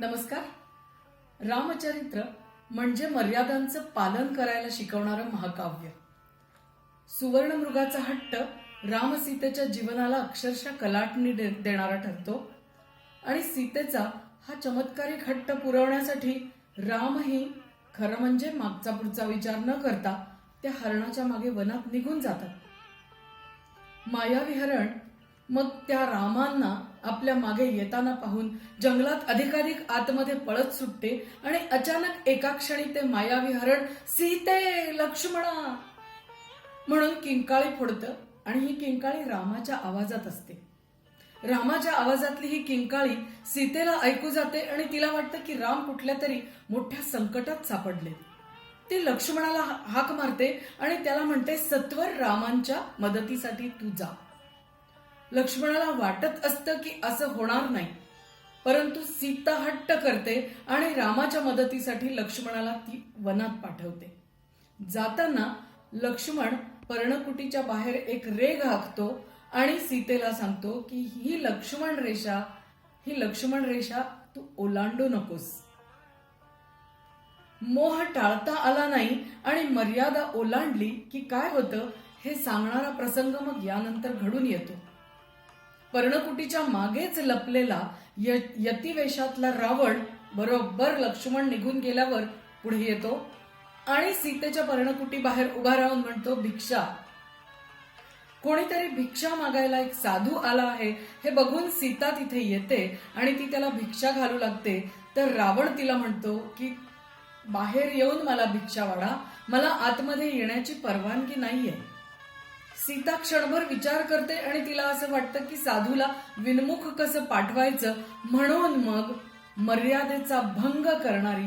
नमस्कार. रामचरित्र म्हणजे मर्यादांचं पालन करायला शिकवणारं महाकाव्य. सुवर्णमृगाचा हट्ट रामसीतेच्या जीवनाला अक्षरशः कलाटणी देणारा ठरतो आणि सीतेचा हा चमत्कारिक हट्ट पुरवण्यासाठी रामही खरं म्हणजे मागचा पुढचा विचार न करता त्या हरणाच्या मागे वनात निघून जातात. मायावी हरण मग त्या रामांना आपल्या मागे येताना पाहून जंगलात अधिकाधिक आतमध्ये पळत सुटते आणि अचानक एका क्षणी ते मायावी हरण सीते लक्ष्मणा म्हणून किंकाळी फोडतं आणि ही किंकाळी रामाच्या आवाजात असते. रामाच्या आवाजातली ही किंकाळी सीतेला ऐकू जाते आणि तिला वाटतं की राम कुठल्या तरी मोठ्या संकटात सापडले. ती लक्ष्मणाला हाक मारते आणि त्याला म्हणते, सत्वर रामांच्या मदतीसाठी तू जा. लक्ष्मणाला वाटत असतं की असं होणार नाही, परंतु सीता हट्ट करते आणि रामाच्या मदतीसाठी लक्ष्मणाला ती वनात पाठवते. जाताना लक्ष्मण पर्णकुटीच्या बाहेर एक रेघ आखतो आणि सीतेला सांगतो की ही लक्ष्मण रेषा तू ओलांडू नकोस. मोह टाळता आला नाही आणि मर्यादा ओलांडली की काय होतं हे सांगणारा प्रसंग मग यानंतर घडून येतो. पर्णकुटीच्या मागेच लपलेला यतिवेशातला रावण बरोबर लक्ष्मण निघून गेल्यावर पुढे येतो आणि सीतेच्या पर्णकुटी बाहेर उभा राहून म्हणतो, भिक्षा. कोणीतरी भिक्षा मागायला एक साधू आला आहे हे बघून सीता तिथे येते आणि ती त्याला भिक्षा घालू लागते. तर रावण तिला म्हणतो की बाहेर येऊन मला भिक्षा वाढा, मला आतमध्ये येण्याची परवानगी नाहीये. सीता क्षणभर विचार करते आणि तिला असं वाटतं की साधूला विनमुख कसं पाठवायचं, म्हणून मग मर्यादेचा भंग करणारी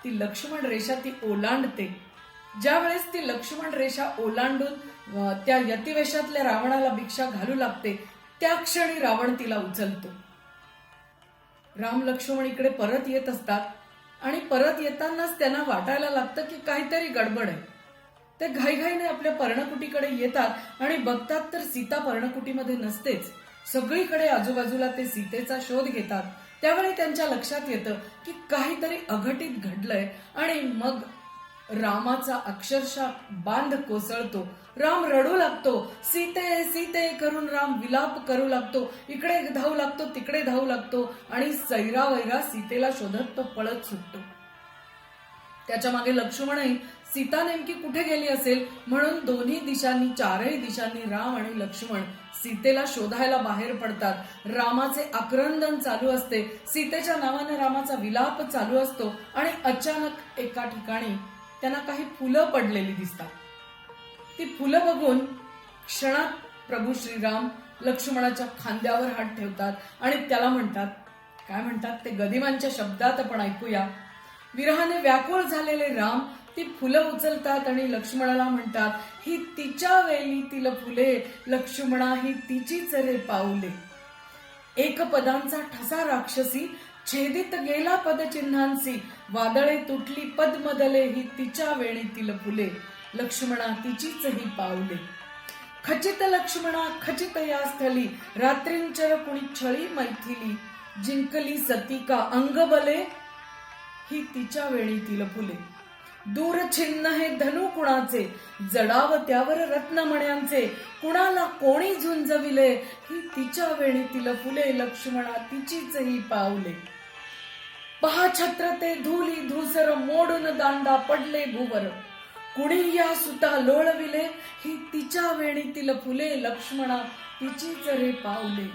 ती लक्ष्मण रेषा ती ओलांडते. ज्या वेळेस ती लक्ष्मण रेषा ओलांडून त्या यतिवेशातल्या रावणाला भिक्षा घालू लागते त्या क्षणी रावण तिला उचलतो. राम लक्ष्मण इकडे परत येत असतात आणि परत येतानाच त्यांना वाटायला लागतं की काहीतरी गडबड आहे. ते घाईघाईने आपल्या पर्णकुटीकडे येतात आणि बघतात तर सीता पर्णकुटीमध्ये नसतेच. सगळीकडे आजूबाजूला ते सीतेचा शोध घेतात. त्यावेळी त्यांच्या लक्षात येतं की काहीतरी अघटित घडलंय आणि मग रामाचा अक्षरशः बांध कोसळतो. राम रडू लागतो, सीते सीते करून राम विलाप करू लागतो. इकडे धावू लागतो, तिकडे धावू लागतो आणि सैरावैरा सीतेला शोधत तो पळत सुटतो. त्याच्या मागे लक्ष्मणही सीता नेमकी कुठे गेली असेल म्हणून दोन्ही दिशांनी चारही दिशांनी राम आणि लक्ष्मण सीतेला शोधायला बाहेर पडतात. रामाचे आक्रंदन चालू असते, सीतेच्या नावाने रामाचा विलाप चालू असतो आणि अचानक एका ठिकाणी त्यांना काही फुलं पडलेली दिसतात. ती फुलं बघून क्षणात प्रभू श्रीराम लक्ष्मणाच्या खांद्यावर हात ठेवतात आणि त्याला म्हणतात, काय म्हणतात ते गदिमांच्या शब्दात आपण ऐकूया. विरहाने व्याकुळ झालेले राम ती फुलं उचलतात आणि लक्ष्मणाला म्हणतात, ही तिच्या वेली तिला फुले, लक्ष्मणा ही तिचीच रे पाऊले. एक पदांचा ठसा राक्षसी, छेदित गेला पदचिन्हांसी, वादळे तुटली पद्मदले, ही तिच्या वेणी तिला फुले, लक्ष्मणा तिचीच ही पाऊले. खचित लक्ष्मणा खचित या स्थली, रात्रींचर कुणी छळी मैथिली, जिंकली सती का अंगबले, ही तिच्या वेणी तिला फुले. दूर छिन्न हे धनु कुणाचे, जडाव त्यावर रत्नमण्यांचे, कुणाला कोणी झुंजविले, ही तिच्या वेणी तिला फुले, लक्ष्मणा तिचीच ही पाऊले. पहा छत्र ते धुली धुसर, मोडून दांडा पडले भुवर, कुणी या सुता लोळविले, ही तिच्या वेणी तिला फुले, लक्ष्मणा तिचीच रे पाऊले.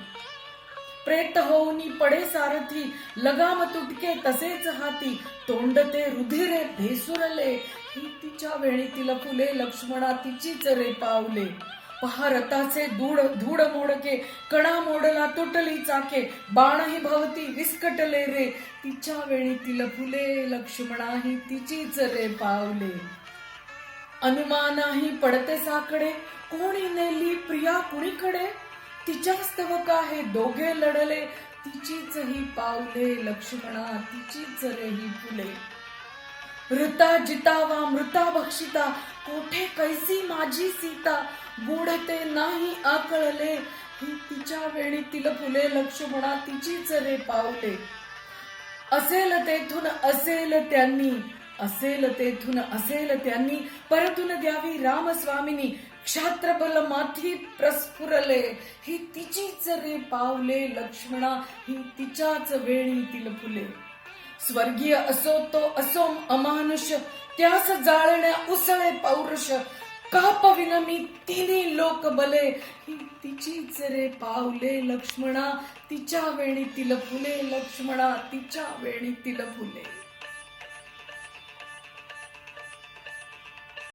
प्रेत होऊनी पडे सारथी, लगाम तुटके तसेच हाती, तोंडते रुधिरे भेसुरले, ही तिच्या वेणी तिला फुले, लक्ष्मणा तिचीच रे पाऊले. पहा रथाचे धूड मोडके, कणा मोडला तुटली चाके, बाणही भवती विस्कटले रे, तिच्या वेणी तिला फुले, लक्ष्मणा ही तिचीच रे पाऊले. अनुमानाही पडते साकडे, कोणी नेली प्रिया कुणीकडे, तिच्या स्तवका हे दोघे लढले, तिचीच ही पाऊले, लक्ष्मणा तिचीच रे ही फुले. ऋता जितावा मृता भक्षिता, कोठे कैसी माझी सीता, गोडते नाही आकळले, ही तिच्या वेळी तिला फुले लक्ष्मणा तिचीच रे पावले. असेल तेथून असेल त्यांनी, असेल तेथून असेल त्यांनी, परतून द्यावी रामस्वामिनी, क्षात्रबल माथी प्रस्फुरले, ही तिचीच रे पावले लक्ष्मणा, ही तिच्याच वेळीतील फुले. स्वर्गीय असो तो असो अमानुष, त्यास जाळण्या उसळे पौरुष, कापविन मी तिन्ही लोक बले, ही तिचीच रे पावले लक्ष्मणा, तिच्या वेणीतील फुले लक्ष्मणा, तिच्या वेणीतील फुले.